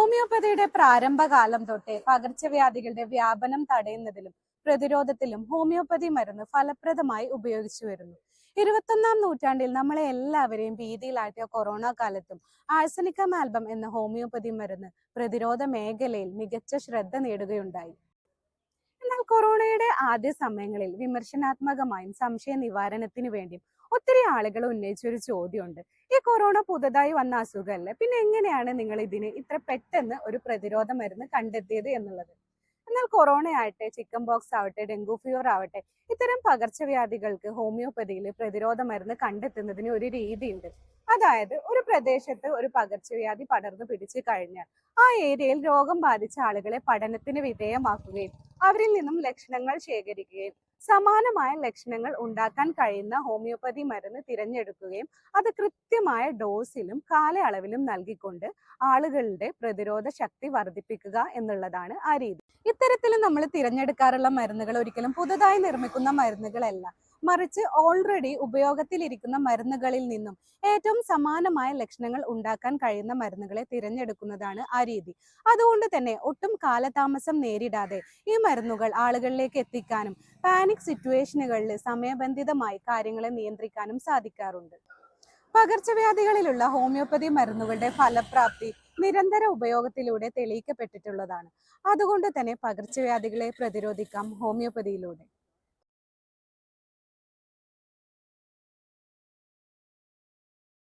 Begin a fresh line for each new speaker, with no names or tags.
ഹോമിയോപ്പതിയുടെ പ്രാരംഭകാലം തൊട്ടേ പകർച്ചവ്യാധികളുടെ വ്യാപനം തടയുന്നതിലും പ്രതിരോധത്തിലും ഹോമിയോപ്പതി മരുന്ന് ഫലപ്രദമായി ഉപയോഗിച്ചു വരുന്നു. 21ാം നൂറ്റാണ്ടിൽ നമ്മളെ എല്ലാവരെയും ഭീതിയിലാട്ടിയ കൊറോണ കാലത്തും ആഴ്സനിക്കം ആൽബം എന്ന ഹോമിയോപ്പതി മരുന്ന് പ്രതിരോധ മേഖലയിൽ മികച്ച ശ്രദ്ധ നേടുകയുണ്ടായി. എന്നാൽ കൊറോണയുടെ ആദ്യ സമയങ്ങളിൽ വിമർശനാത്മകമായും സംശയ നിവാരണത്തിന് വേണ്ടിയും ഒത്തിരി ആളുകൾ ഉന്നയിച്ചൊരു ചോദ്യമുണ്ട്. ഈ കൊറോണ പുതുതായി വന്ന അസുഖമല്ലേ, പിന്നെ എങ്ങനെയാണ് നിങ്ങൾ ഇതിന് ഇത്ര പെട്ടെന്ന് ഒരു പ്രതിരോധ മരുന്ന് കണ്ടെത്തിയത് എന്നുള്ളത്. എന്നാൽ കൊറോണ ആവട്ടെ, ചിക്കൻ ബോക്സ് ആവട്ടെ, ഡെങ്കു ഫീവർ ആവട്ടെ, ഇത്തരം പകർച്ചവ്യാധികൾക്ക് ഹോമിയോപ്പതിയിൽ പ്രതിരോധ മരുന്ന് കണ്ടെത്തുന്നതിന് ഒരു രീതിയുണ്ട്. അതായത് ഒരു പ്രദേശത്ത് ഒരു പകർച്ചവ്യാധി പടർന്നു പിടിച്ചു കഴിഞ്ഞാൽ ആ ഏരിയയിൽ രോഗം ബാധിച്ച ആളുകളെ പഠനത്തിന് വിധേയമാക്കുകയും അവരിൽ നിന്നും ലക്ഷണങ്ങൾ ശേഖരിക്കുകയും സമാനമായ ലക്ഷണങ്ങൾ ഉണ്ടാക്കാൻ കഴിയുന്ന ഹോമിയോപ്പതി മരുന്ന് തിരഞ്ഞെടുക്കുകയും അത് കൃത്യമായ ഡോസിലും കാലയളവിലും നൽകിക്കൊണ്ട് ആളുകളുടെ പ്രതിരോധ ശക്തി വർദ്ധിപ്പിക്കുക എന്നുള്ളതാണ് ആ രീതി. ഇത്തരത്തിൽ നമ്മൾ തിരഞ്ഞെടുക്കാറുള്ള മരുന്നുകൾ ഒരിക്കലും പുതുതായി നിർമ്മിക്കുന്ന മരുന്നുകളല്ല, മറിച്ച് ഓൾറെഡി ഉപയോഗത്തിലിരിക്കുന്ന മരുന്നുകളിൽ നിന്നും ഏറ്റവും സമാനമായ ലക്ഷണങ്ങൾ ഉണ്ടാക്കാൻ കഴിയുന്ന മരുന്നുകളെ തിരഞ്ഞെടുക്കുന്നതാണ് ആ രീതി. അതുകൊണ്ട് തന്നെ ഒട്ടും കാലതാമസം നേരിടാതെ ഈ മരുന്നുകൾ ആളുകളിലേക്ക് എത്തിക്കാനും പാനിക് സിറ്റുവേഷനുകളിൽ സമയബന്ധിതമായി കാര്യങ്ങളെ നിയന്ത്രിക്കാനും സാധിക്കാറുണ്ട്. പകർച്ചവ്യാധികളിലുള്ള ഹോമിയോപ്പതി മരുന്നുകളുടെ ഫലപ്രാപ്തി നിരന്തര ഉപയോഗത്തിലൂടെ തെളിയിക്കപ്പെട്ടിട്ടുള്ളതാണ്. അതുകൊണ്ട് തന്നെ പകർച്ചവ്യാധികളെ പ്രതിരോധിക്കാം ഹോമിയോപ്പതിയിലൂടെ.